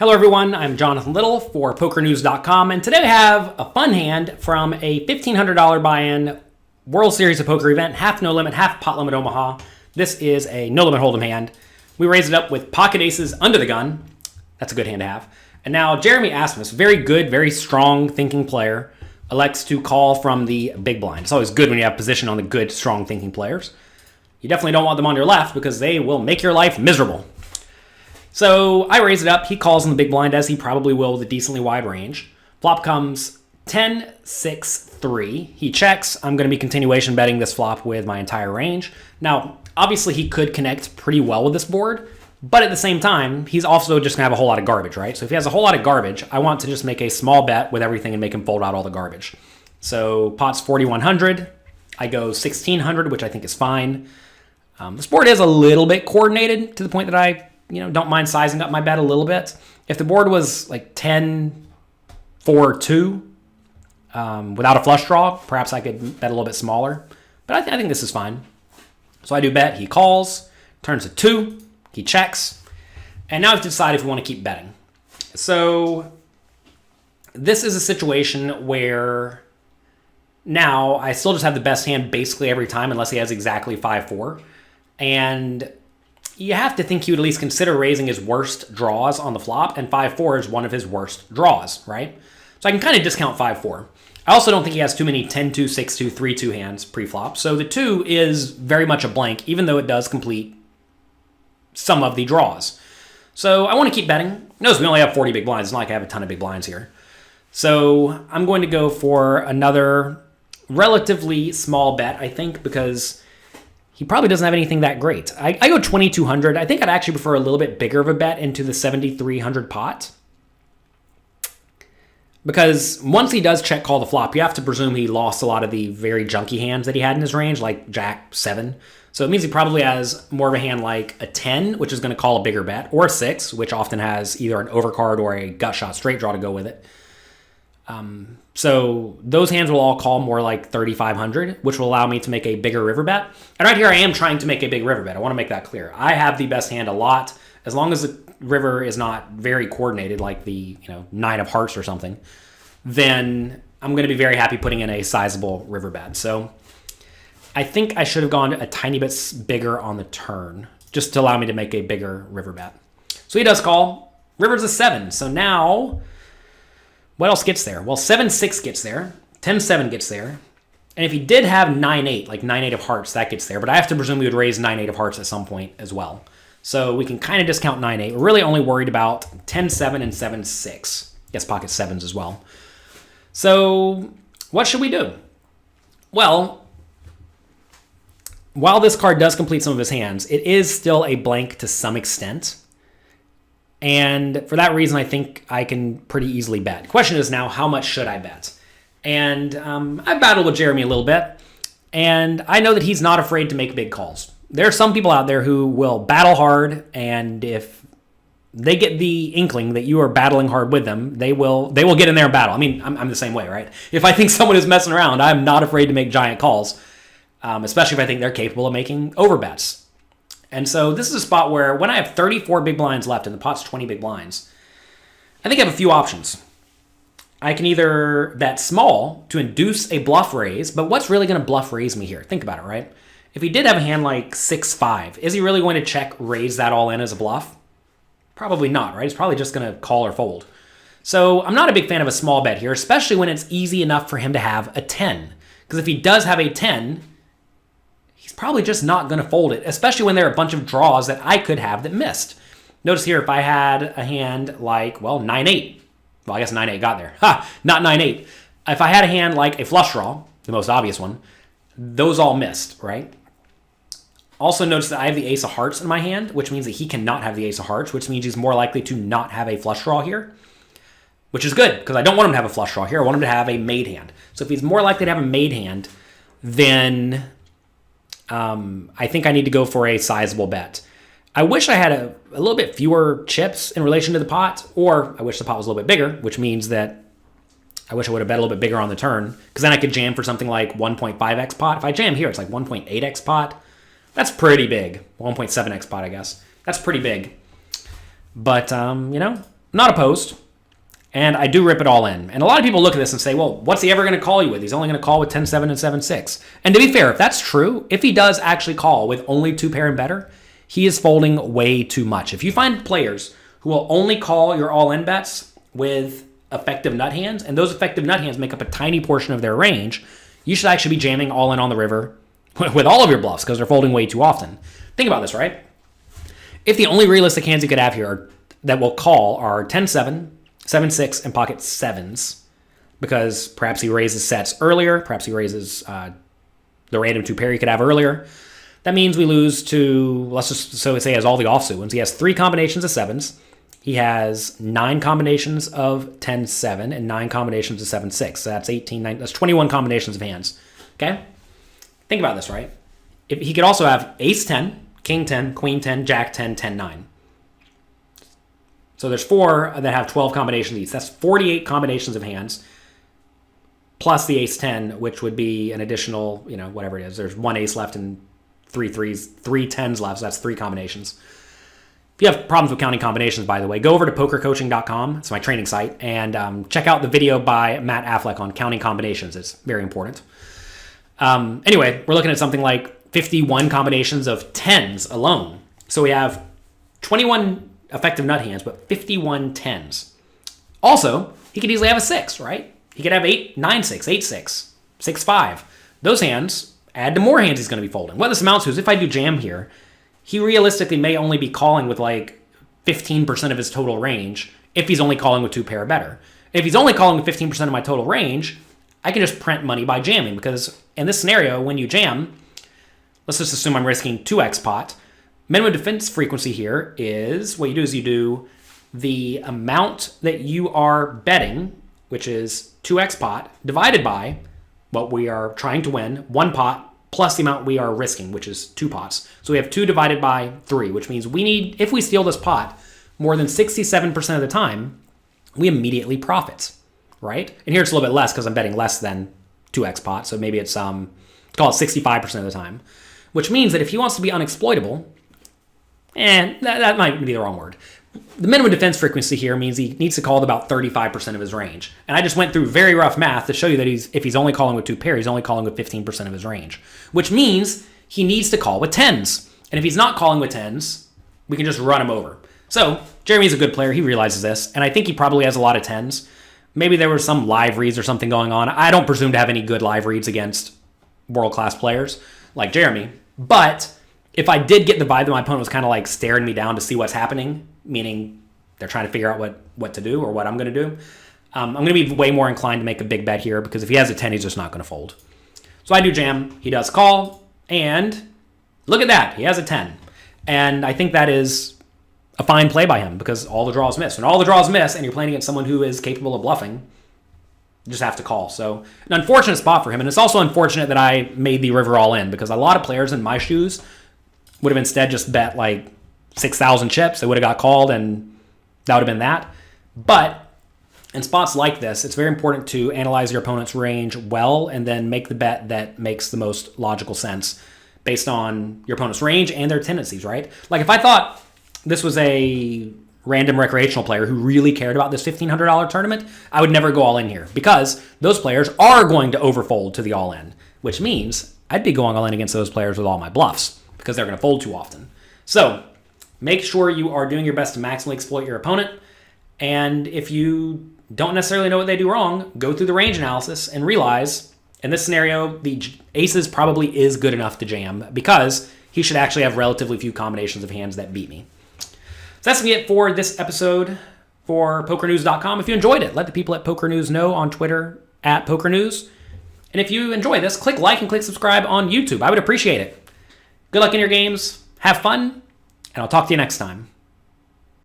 Hello everyone, I'm Jonathan Little for PokerNews.com, and today I have a fun hand from a $1,500 buy-in World Series of Poker event, half no limit, half pot limit Omaha. This is a no limit hold'em hand. We raised it up with pocket aces under the gun. That's a good hand to have. And now Jeremy Asmus, very good, very strong thinking player, elects to call from the big blind. It's always good when you have position on the good, strong thinking players. You definitely don't want them on your left because they will make your life miserable. So I raise it up. He calls in the big blind, as he probably will, with a decently wide range. Flop comes 10, 6, 3. He checks. I'm going to be continuation betting this flop with my entire range. Now, obviously, he could connect pretty well with this board, but at the same time, he's also just going to have a whole lot of garbage, right? So if he has a whole lot of garbage, I want to just make a small bet with everything and make him fold out all the garbage. So pot's 4,100. I go 1,600, which I think is fine. This board is a little bit coordinated to the point that I don't mind sizing up my bet a little bit. If the board was like 10, 4, 2, without a flush draw, perhaps I could bet a little bit smaller. But I think this is fine. So I do bet. He calls, turns to 2, he checks, and now I have to decide if we want to keep betting. So this is a situation where now I still just have the best hand basically every time unless he has exactly 5-4. And you have to think he would at least consider raising his worst draws on the flop, and 5-4 is one of his worst draws, right? So I can kind of discount 5-4. I also don't think he has too many 10-2, 6-2, 3-2 hands pre-flop, so the 2 is very much a blank, even though it does complete some of the draws. So I want to keep betting. Notice we only have 40 big blinds. It's not like I have a ton of big blinds here. So I'm going to go for another relatively small bet, I think, because he probably doesn't have anything that great. I go 2,200. I think I'd actually prefer a little bit bigger of a bet into the 7,300 pot. Because once he does check call the flop, you have to presume he lost a lot of the very junky hands that he had in his range, like Jack 7. So it means he probably has more of a hand like a 10, which is going to call a bigger bet, or a 6, which often has either an overcard or a gut shot straight draw to go with it. So those hands will all call more like 3,500, which will allow me to make a bigger river bet. And right here, I am trying to make a big river bet. I want to make that clear. I have the best hand a lot. As long as the river is not very coordinated, like the 9 of hearts or something, then I'm going to be very happy putting in a sizable river bet. So I think I should have gone a tiny bit bigger on the turn, just to allow me to make a bigger river bet. So he does call. River's a 7. So now, what else gets there? Well, 7-6 gets there. 10-7 gets there. And if he did have 9-8, like 9-8 of hearts, that gets there. But I have to presume he would raise 9-8 of hearts at some point as well. So we can kind of discount 9-8. We're really only worried about 10-7 and 7-6. Yes, pocket 7s as well. So what should we do? Well, while this card does complete some of his hands, it is still a blank to some extent. And for that reason, I think I can pretty easily bet. The question is now, how much should I bet? And I've battled with Jeremy a little bit, and I know that he's not afraid to make big calls. There are some people out there who will battle hard, and if they get the inkling that you are battling hard with them, they will get in there and battle. I mean, I'm the same way, right? If I think someone is messing around, I'm not afraid to make giant calls, especially if I think they're capable of making overbets. And so this is a spot where when I have 34 big blinds left and the pot's 20 big blinds, I think I have a few options. I can either bet small to induce a bluff raise, but what's really going to bluff raise me here? Think about it, right? If he did have a hand like 6-5, is he really going to check raise that all in as a bluff? Probably not, right? He's probably just going to call or fold. So I'm not a big fan of a small bet here, especially when it's easy enough for him to have a 10. Because if he does have a 10, he's probably just not going to fold it, especially when there are a bunch of draws that I could have that missed. Notice here, if I had a hand like, 9-8. Well, I guess 9-8 got there. Not 9-8. If I had a hand like a flush draw, the most obvious one, those all missed, right? Also notice that I have the ace of hearts in my hand, which means that he cannot have the ace of hearts, which means he's more likely to not have a flush draw here, which is good, because I don't want him to have a flush draw here. I want him to have a made hand. So if he's more likely to have a made hand, then I think I need to go for a sizable bet. I wish I had a little bit fewer chips in relation to the pot, or I wish the pot was a little bit bigger, which means that I wish I would have bet a little bit bigger on the turn, because then I could jam for something like 1.5x pot. If I jam here, it's like 1.8x pot. That's pretty big. 1.7x pot, I guess. That's pretty big. But, not opposed, and I do rip it all in. And a lot of people look at this and say, well, what's he ever going to call you with? He's only going to call with 10-7 and 7-6. And to be fair, if that's true, if he does actually call with only 2-pair and better, he is folding way too much. If you find players who will only call your all-in bets with effective nut hands, and those effective nut hands make up a tiny portion of their range, you should actually be jamming all in on the river with all of your bluffs because they're folding way too often. Think about this, right? If the only realistic hands you could have here that will call are 10-7, 7-6, and pocket 7s, because perhaps he raises sets earlier, perhaps he raises the random 2-pair you could have earlier, that means we lose to, let's just say he has all the offsuit ones. He has 3 combinations of 7s. He has 9 combinations of 10-7 and 9 combinations of 7-6. So that's 18, 9, that's 21 combinations of hands. Okay? Think about this, right? If he could also have ace 10, king 10, queen 10, jack 10, 10-9. So there's 4 that have 12 combinations each. That's 48 combinations of hands, plus the ace 10, which would be an additional, whatever it is. There's 1 ace left and 3 threes, 3 10s left, so that's 3 combinations. If you have problems with counting combinations, by the way, go over to pokercoaching.com. It's my training site, and check out the video by Matt Affleck on counting combinations. It's very important. Anyway, we're looking at something like 51 combinations of 10s alone. So we have 21 effective nut hands, but 51 10s. Also, he could easily have a 6, right? He could have 8, 9-6, 8-6, 6-5. Those hands add to more hands he's going to be folding. What this amounts to is if I do jam here, he realistically may only be calling with like 15% of his total range if he's only calling with 2-pair or better. If he's only calling with 15% of my total range, I can just print money by jamming, because in this scenario, when you jam, let's just assume I'm risking 2x pot. Minimum defense frequency here is, what you do is you do the amount that you are betting, which is 2x pot, divided by what we are trying to win, 1 pot, plus the amount we are risking, which is 2 pots. So we have 2 divided by 3, which means we need, if we steal this pot more than 67% of the time, we immediately profit, right? And here it's a little bit less because I'm betting less than 2x pot, so maybe it's, call it 65% of the time, which means that if he wants to be unexploitable, and that might be the wrong word. The minimum defense frequency here means he needs to call with about 35% of his range. And I just went through very rough math to show you that if he's only calling with 2 pair, he's only calling with 15% of his range, which means he needs to call with 10s. And if he's not calling with 10s, we can just run him over. So Jeremy's a good player. He realizes this. And I think he probably has a lot of 10s. Maybe there were some live reads or something going on. I don't presume to have any good live reads against world-class players like Jeremy. But if I did get the vibe that my opponent was kind of like staring me down to see what's happening, meaning they're trying to figure out what to do or what I'm going to do, I'm going to be way more inclined to make a big bet here, because if he has a 10, he's just not going to fold. So I do jam. He does call. And look at that. He has a 10. And I think that is a fine play by him, because all the draws miss. When all the draws miss and you're playing against someone who is capable of bluffing, you just have to call. So an unfortunate spot for him. And it's also unfortunate that I made the river all in, because a lot of players in my shoes would have instead just bet like 6,000 chips. They would have got called, and that would have been that. But in spots like this, it's very important to analyze your opponent's range well and then make the bet that makes the most logical sense based on your opponent's range and their tendencies, right? Like if I thought this was a random recreational player who really cared about this $1,500 tournament, I would never go all in here, because those players are going to overfold to the all in, which means I'd be going all in against those players with all my bluffs, because they're going to fold too often. So make sure you are doing your best to maximally exploit your opponent. And if you don't necessarily know what they do wrong, go through the range analysis and realize, in this scenario, the aces probably is good enough to jam, because he should actually have relatively few combinations of hands that beat me. So that's going to be it for this episode for PokerNews.com. If you enjoyed it, let the people at Poker News know on Twitter at Poker News. And if you enjoy this, click like and click subscribe on YouTube. I would appreciate it. Good luck in your games. Have fun. And I'll talk to you next time.